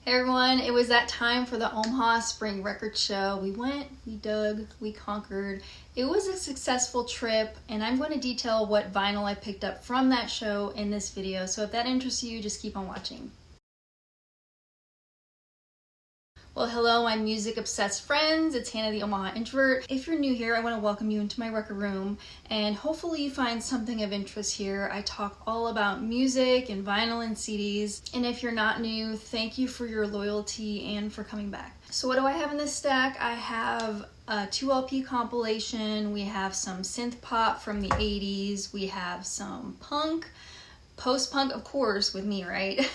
Hey everyone, it was that time for the Omaha Spring Record Show. We went, we dug, we conquered. It was a successful trip, and I'm going to detail what vinyl I picked up from that show in this video. So if that interests you, just keep on watching. Well, hello, my music-obsessed friends. It's Hannah, the Omaha Introvert. If you're new here, I want to welcome you into my record room, and hopefully you find something of interest here. I talk all about music and vinyl and CDs, and if you're not new, thank you for your loyalty and for coming back. So what do I have in this stack? I have a 2 LP compilation. We have some synth pop from the 80s. We have some punk, post-punk, of course, with me, right?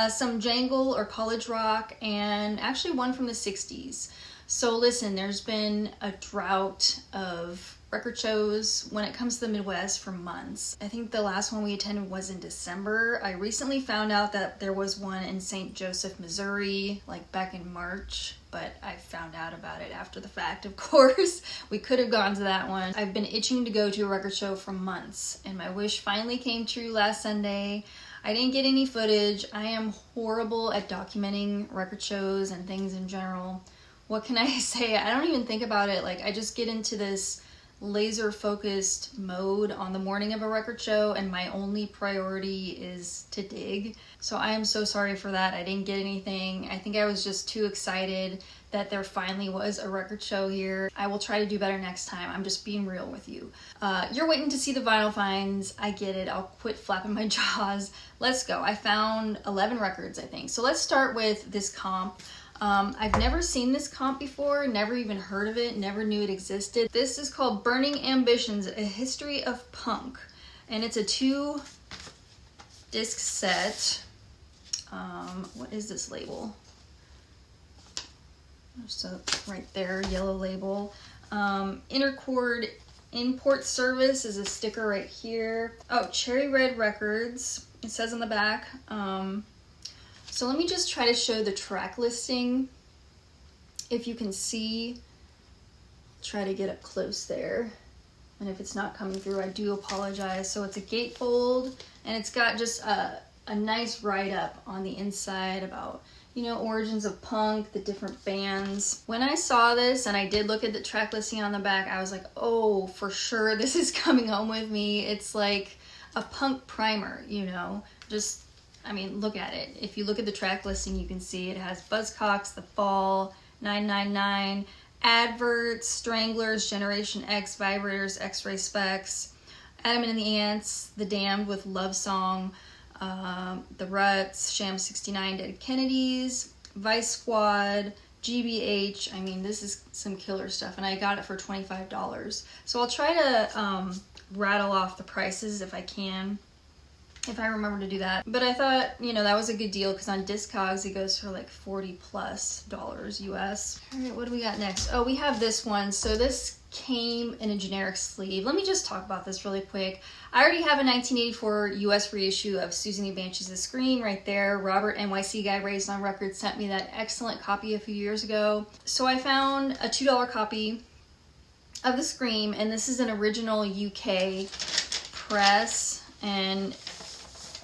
Some jangle or college rock, and actually one from the 60s. So listen, there's been a drought of record shows when it comes to the Midwest for months. I think the last one we attended was in December. I recently found out that there was one in St. Joseph, Missouri, like back in March, but I found out about it after the fact, of course. We could have gone to that one. I've been itching to go to a record show for months, and my wish finally came true last Sunday. I didn't get any footage. I am horrible at documenting record shows and things in general. What can I say? I don't even think about it. Like, I just get into this laser focused mode on the morning of a record show, and my only priority is to dig. So I am so sorry for that. I didn't get anything. I think I was just too excited that there finally was a record show here. I will try to do better next time. I'm just being real with you. You're waiting to see the vinyl finds. I get it. I'll quit flapping my jaws. Let's go. I found 11 records, I think. So let's start with this comp. I've never seen this comp before, never even heard of it, never knew it existed. This is called Burning Ambitions, A History of Punk, and it's a 2-disc set. What is this label? So right there, yellow label. Intercord Import Service is a sticker right here. Oh, Cherry Red Records, it says on the back. So let me just try to show the track listing. If you can see, try to get up close there. And if it's not coming through, I do apologize. So it's a gatefold, and it's got just a nice write-up on the inside about, you know, origins of punk, the different bands. When I saw this and I did look at the track listing on the back, I was like, oh, for sure, this is coming home with me. It's like a punk primer, you know, just, I mean, look at it. If you look at the track listing, you can see it has Buzzcocks, The Fall, 999, Adverts, Stranglers, Generation X, Vibrators, X-Ray Specs, Adam and the Ants, The Damned with Love Song, The Ruts, Sham 69, Dead Kennedys, Vice Squad, GBH. I mean, this is some killer stuff, and I got it for $25. So I'll try to rattle off the prices if I can, if I remember to do that. But I thought, you know, that was a good deal because on Discogs it goes for like $40+ US. All right, what do we got next? Oh, we have this one. So this came in a generic sleeve. Let me just talk about this really quick. I already have a 1984 US reissue of Susan the Banshees of Scream right there. Robert, NYC guy raised on record, sent me that excellent copy a few years ago. So I found a $2 copy of the Scream, and this is an original UK press, and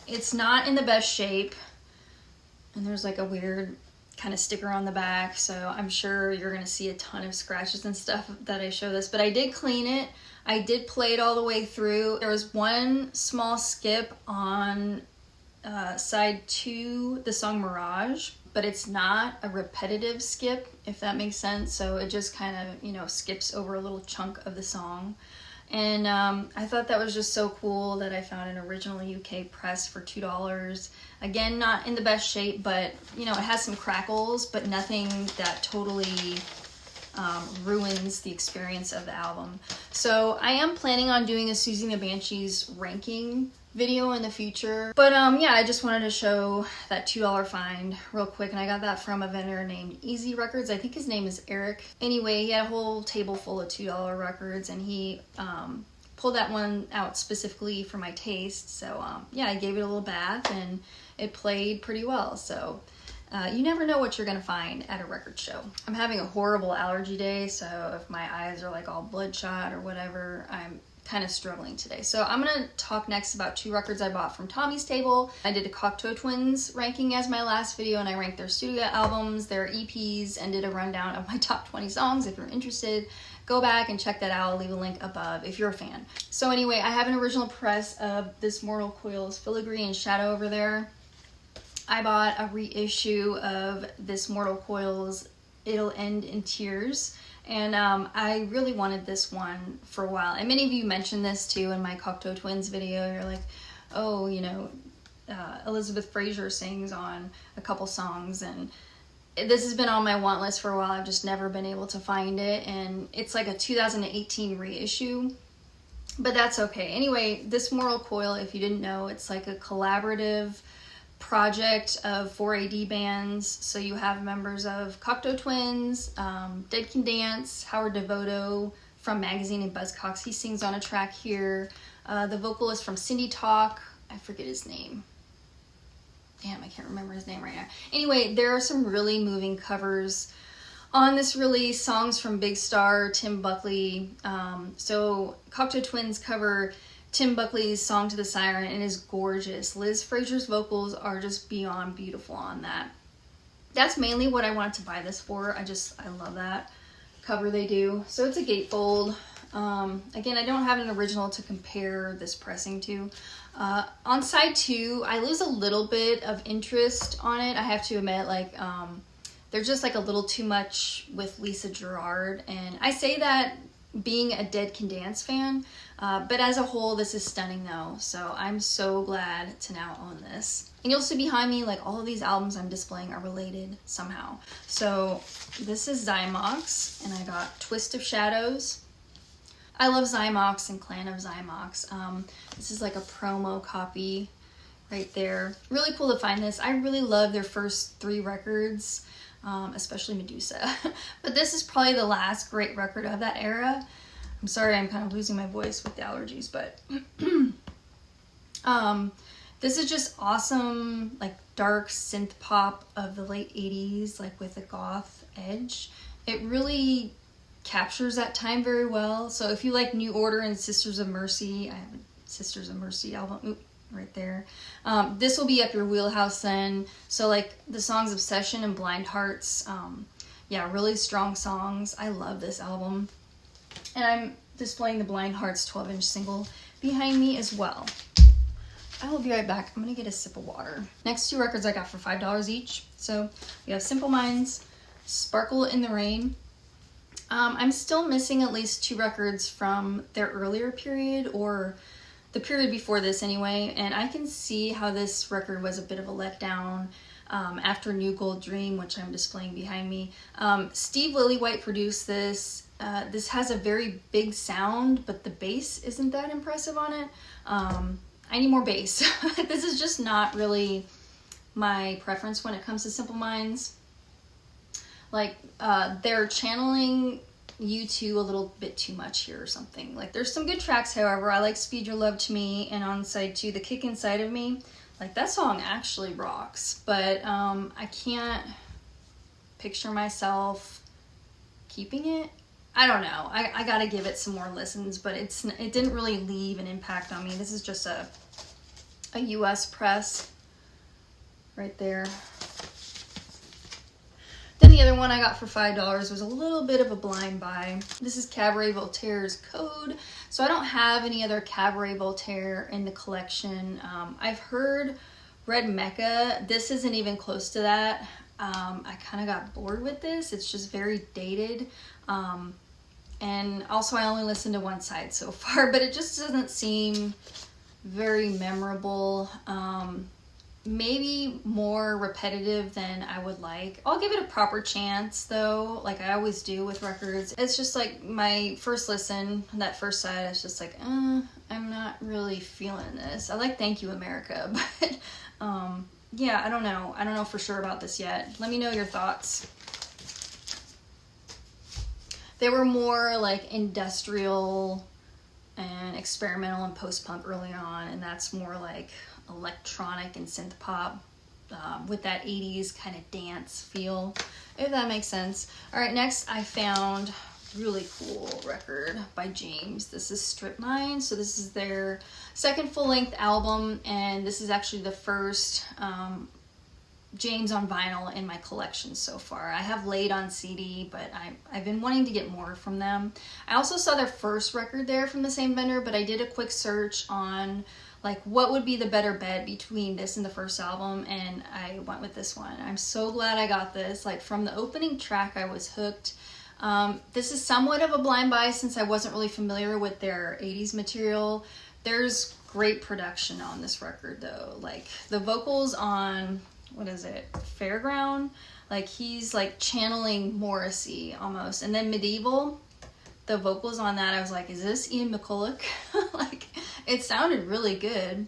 it's not in the best shape, and there's like a weird kind of sticker on the back, so I'm sure you're gonna see a ton of scratches and stuff that I show this, but I did clean it. I did play it all the way through. There was one small skip on side 2, the song Mirage, but it's not a repetitive skip, if that makes sense, so it just kind of, you know, skips over a little chunk of the song. And I thought that was just so cool that I found an original UK press for $2. Again, not in the best shape, but, you know, it has some crackles, but nothing that totally ruins the experience of the album. So I am planning on doing a Susie the Banshees ranking video in the future. But yeah, I just wanted to show that $2 find real quick, and I got that from a vendor named Easy Records. I think his name is Eric. Anyway, he had a whole table full of $2 records, and he pulled that one out specifically for my taste. So yeah, I gave it a little bath, and it played pretty well. So you never know what you're gonna find at a record show. I'm having a horrible allergy day, so if my eyes are like all bloodshot or whatever, I'm kind of struggling today. So I'm gonna talk next about 2 records I bought from Tommy's Table. I did a Cocteau Twins ranking as my last video, and I ranked their studio albums, their EPs, and did a rundown of my top 20 songs. If you're interested, go back and check that out. I'll leave a link above if you're a fan. So anyway, I have an original press of This Mortal Coil's Filigree and Shadow over there. I bought a reissue of This Mortal Coil's It'll End in Tears. And I really wanted this one for a while. And many of you mentioned this too in my Cocteau Twins video. You're like, oh, you know, Elizabeth Fraser sings on a couple songs. And this has been on my want list for a while. I've just never been able to find it. And it's like a 2018 reissue. But that's okay. Anyway, This Mortal Coil, if you didn't know, it's like a collaborative project of 4 AD bands. So you have members of Cocteau Twins, Dead Can Dance, Howard Devoto from Magazine and Buzzcocks. He sings on a track here. The vocalist from Cindy Talk, I forget his name. Damn, I can't remember his name right now. Anyway, there are some really moving covers on this release. Songs from Big Star, Tim Buckley. So Cocteau Twins cover Tim Buckley's Song to the Siren, and is gorgeous. Liz Fraser's vocals are just beyond beautiful on that. That's mainly what I wanted to buy this for. I love that cover they do. So it's a gatefold. Again, I don't have an original to compare this pressing to. On side 2, I lose a little bit of interest on it. I have to admit, like, there's just like a little too much with Lisa Gerrard. And I say that being a Dead Can Dance fan, but as a whole, this is stunning though. So I'm so glad to now own this. And you'll see behind me, like, all of these albums I'm displaying are related somehow. So this is Zymox, and I got Twist of Shadows. I love Zymox and Clan of Zymox. This is like a promo copy right there. Really cool to find this. I really love their first 3 records. Especially Medusa. But this is probably the last great record of that era. I'm sorry, I'm kind of losing my voice with the allergies, but this is just awesome, like, dark synth pop of the late 80s, like with a goth edge. It really captures that time very well. So if you like New Order and Sisters of Mercy, I have a Sisters of Mercy album. Oop. Right there. This will be up your wheelhouse then. So like the songs Obsession and Blind Hearts, yeah, really strong songs. I love this album. And I'm displaying the Blind Hearts 12-inch single behind me as well. I will be right back. I'm gonna get a sip of water. Next 2 records I got for $5 each. So we have Simple Minds, Sparkle in the Rain. I'm still missing at least 2 records from their earlier period, or the period before this anyway, and I can see how this record was a bit of a letdown after New Gold Dream, which I'm displaying behind me. Steve Lillywhite produced this. This has a very big sound, but the bass isn't that impressive on it. I need more bass. This is just not really my preference when it comes to Simple Minds. Like, they're channeling U2 a little bit too much here or something. Like, there's some good tracks, however. I like Speed Your Love to Me, and on side 2, The Kick Inside of Me. Like, that song actually rocks, but I can't picture myself keeping it. I don't know. I gotta give it some more listens, but it didn't really leave an impact on me. This is just a US press right there. Then the other one I got for $5 was a little bit of a blind buy. This is Cabaret Voltaire's Code. So I don't have any other Cabaret Voltaire in the collection. I've heard Red Mecca. This isn't even close to that. I kind of got bored with this. It's just very dated. And also I only listened to one side so far, but it just doesn't seem very memorable. Maybe more repetitive than I would like. I'll give it a proper chance though, like I always do with records. It's just like my first listen, that first side, it's just like, I'm not really feeling this. I like Thank You America, but yeah, I don't know for sure about this yet. Let me know your thoughts. They were more like industrial and experimental and post-punk early on, and that's more like electronic and synth pop with that 80s kind of dance feel, if that makes sense. All right, next I found really cool record by James. This is Strip Mine. So this is their second full-length album, and this is actually the first James on vinyl in my collection so far. I have Laid on CD, but I've been wanting to get more from them. I also saw their first record there from the same vendor, but I did a quick search on like what would be the better bet between this and the first album, and I went with this one. I'm so glad I got this. Like from the opening track, I was hooked. This is somewhat of a blind buy since I wasn't really familiar with their 80s material. There's great production on this record though. Like the vocals on, what is it, Fairground? Like he's like channeling Morrissey almost. And then Medieval, the vocals on that, I was like, is this Ian McCulloch? Like it sounded really good.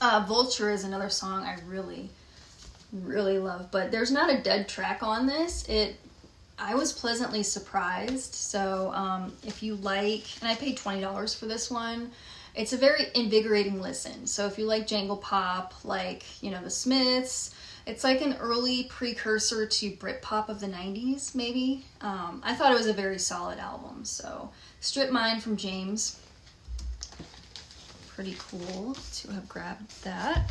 Vulture is another song I really, really love, but there's not a dead track on this. I was pleasantly surprised. So if you like, and I paid $20 for this one, it's a very invigorating listen. So if you like jangle pop, like, you know, the Smiths, it's like an early precursor to Britpop of the 90s, maybe. I thought it was a very solid album. So Strip Mine from James. Pretty cool to have grabbed that.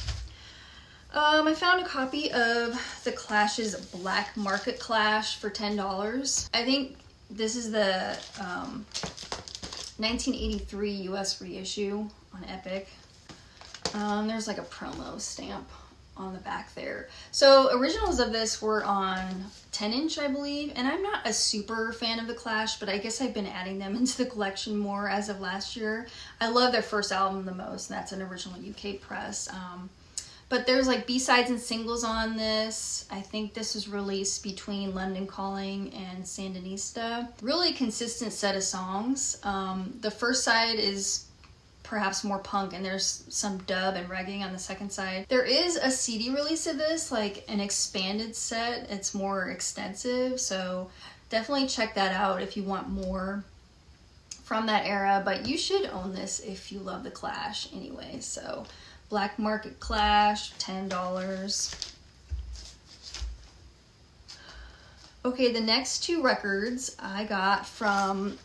I found a copy of The Clash's Black Market Clash for $10. I think this is the 1983 US reissue on Epic. There's like a promo stamp on the back there. So originals of this were on 10-inch, I believe, and I'm not a super fan of The Clash, but I guess I've been adding them into the collection more as of last year. I love their first album the most, and that's an original UK press. But there's like B-sides and singles on this. I think this was released between London Calling and Sandinista. Really consistent set of songs. The first side is perhaps more punk, and there's some dub and reggae on the second side. There is a CD release of this, like an expanded set. It's more extensive, so definitely check that out if you want more from that era, but you should own this if you love The Clash anyway. So Black Market Clash, $10. Okay, the next two records I got from,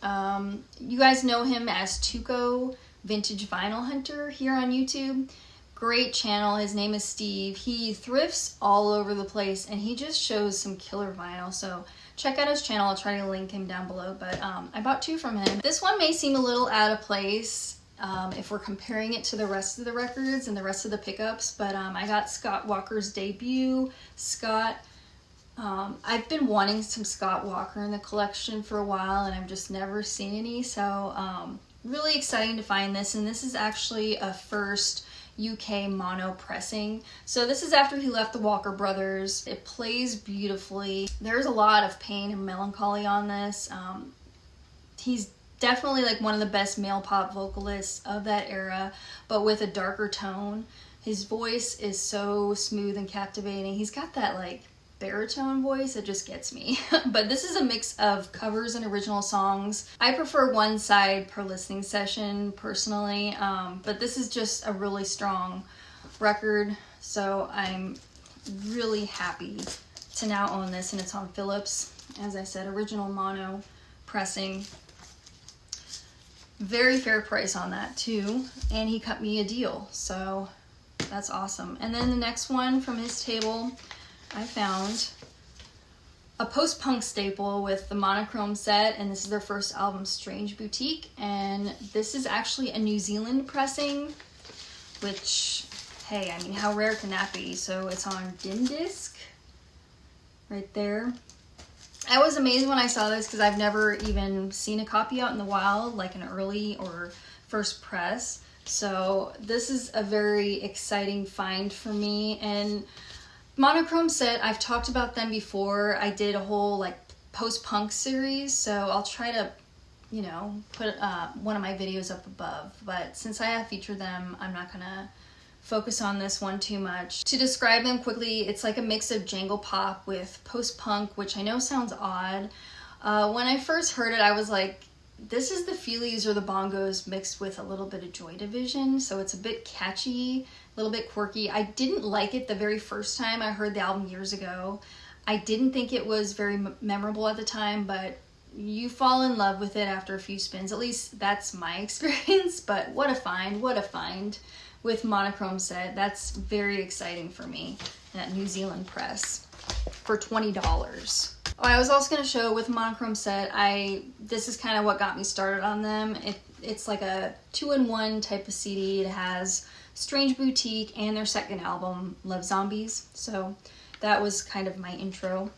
you guys know him as Tuco Vintage Vinyl Hunter here on YouTube. Great channel. His name is Steve. He thrifts all over the place, and he just shows some killer vinyl. So check out his channel. I'll try to link him down below. But I bought two from him. This one may seem a little out of place if we're comparing it to the rest of the records and the rest of the pickups. But I got Scott Walker's debut. Scott, I've been wanting some Scott Walker in the collection for a while, and I've just never seen any. So really exciting to find this, and this is actually a first UK mono pressing. So this is after he left the Walker Brothers. It plays beautifully. There's a lot of pain and melancholy on this. He's definitely like one of the best male pop vocalists of that era, but with a darker tone. His voice is so smooth and captivating. He's got that like baritone voice that just gets me. But this is a mix of covers and original songs. I prefer one side per listening session personally, but this is just a really strong record, so I'm really happy to now own this, and it's on Philips. As I said, original mono pressing. Very fair price on that too, and he cut me a deal, so that's awesome. And then the next one from his table, I found a post-punk staple with the monochrome set, and this is their first album, Strange Boutique, and this is actually a New Zealand pressing, which, hey, I mean, how rare can that be? So it's on DIN disc right there. I was amazed when I saw this because I've never even seen a copy out in the wild, like an early or first press. So this is a very exciting find for me. And monochrome set, I've talked about them before. I did a whole like post-punk series, so I'll try to, you know, put one of my videos up above. But since I have featured them, I'm not gonna focus on this one too much. To describe them quickly, it's like a mix of jangle pop with post-punk, which I know sounds odd. When I first heard it, I was like, this is the Feelies or the Bongos mixed with a little bit of Joy Division, so it's a bit catchy, a little bit quirky. I didn't like it the very first time I heard the album years ago. I didn't think it was very memorable at the time, but you fall in love with it after a few spins. At least that's my experience, but what a find with monochrome set. That's very exciting for me. That New Zealand press for $20. Oh, I was also going to show with monochrome set, this is kind of what got me started on them. It's like a 2-in-1 type of CD. It has Strange Boutique and their second album, Love Zombies. So that was kind of my intro.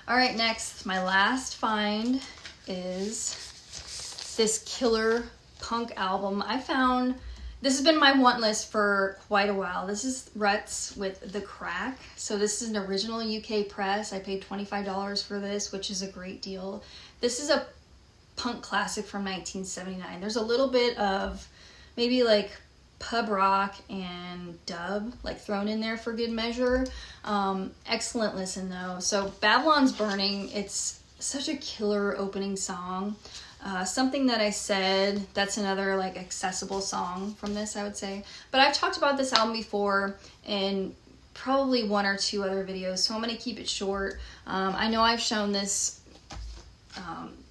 All right, next, my last find is this killer punk album. I found, this has been my want list for quite a while. This is Ruts with The Crack. So this is an original UK press. I paid $25 for this, which is a great deal. This is a punk classic from 1979. There's a little bit of maybe like pub rock and dub like thrown in there for good measure. Excellent listen though. So Babylon's Burning, it's such a killer opening song. Something That I Said, that's another like accessible song from this, I would say. But I've talked about this album before in probably 1 or 2 other videos, so I'm going to keep it short. I know I've shown this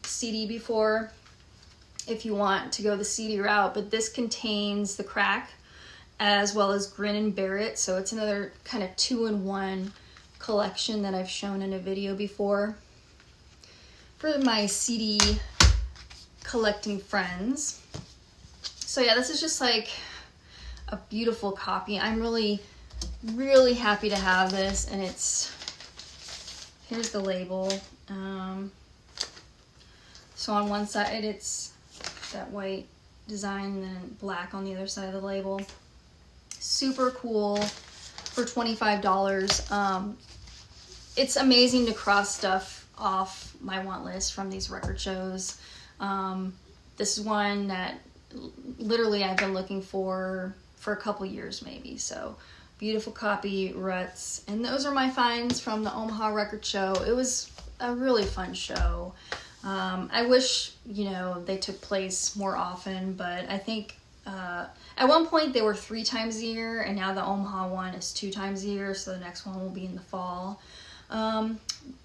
CD before if you want to go the CD route, but this contains The Crack as well as Grin and Bear It, so it's another kind of 2-in-1 collection that I've shown in a video before. For my CD collecting friends. So yeah, this is just like a beautiful copy. I'm really happy to have this, and here's the label. So on one side it's that white design and then black on the other side of the label. Super cool for $25. It's amazing to cross stuff off my want list from these record shows. This is one that literally I've been looking for a couple years maybe. So beautiful copy, Ruts. And those are my finds from the Omaha Record Show. It was a really fun show. I wish, they took place more often, but I think at one point they were 3 times a year, and now the Omaha one is 2 times a year, so the next one will be in the fall.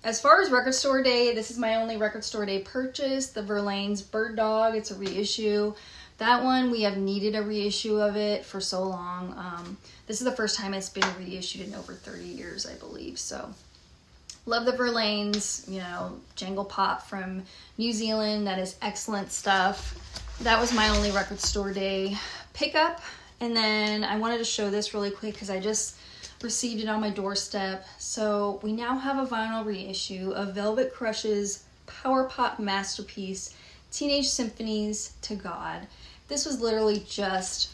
As far as record store day, this is my only record store day purchase, the Verlaine's Bird Dog. It's a reissue. That one, we have needed a reissue of it for so long. This is the first time it's been reissued in over 30 years, I believe. So, love the Verlaine's, Jangle Pop from New Zealand. That is excellent stuff. That was my only record store day pickup. And then I wanted to show this really quick because I just received it on my doorstep. So we now have a vinyl reissue of Velvet Crush's power pop masterpiece, Teenage Symphonies to God. This was literally just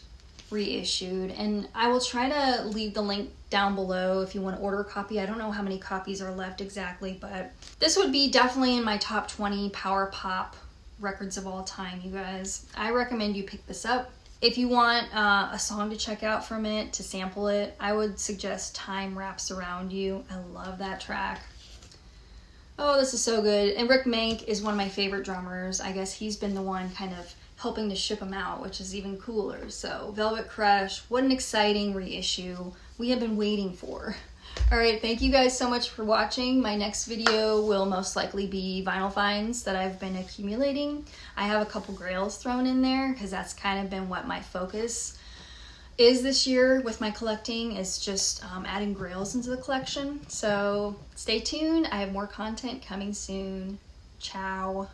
reissued, and I will try to leave the link down below if you want to order a copy. I don't know how many copies are left exactly, but this would be definitely in my top 20 power pop records of all time, you guys. I recommend you pick this up. If you want a song to check out from it, to sample it, I would suggest Time Wraps Around You. I love that track. Oh, this is so good. And Rick Mank is one of my favorite drummers. I guess he's been the one kind of helping to ship them out, which is even cooler. So Velvet Crush, what an exciting reissue we have been waiting for. All right, thank you guys so much for watching. My next video will most likely be vinyl finds that I've been accumulating. I have a couple grails thrown in there because that's kind of been what my focus is this year with my collecting, is just adding grails into the collection. So stay tuned. I have more content coming soon. Ciao.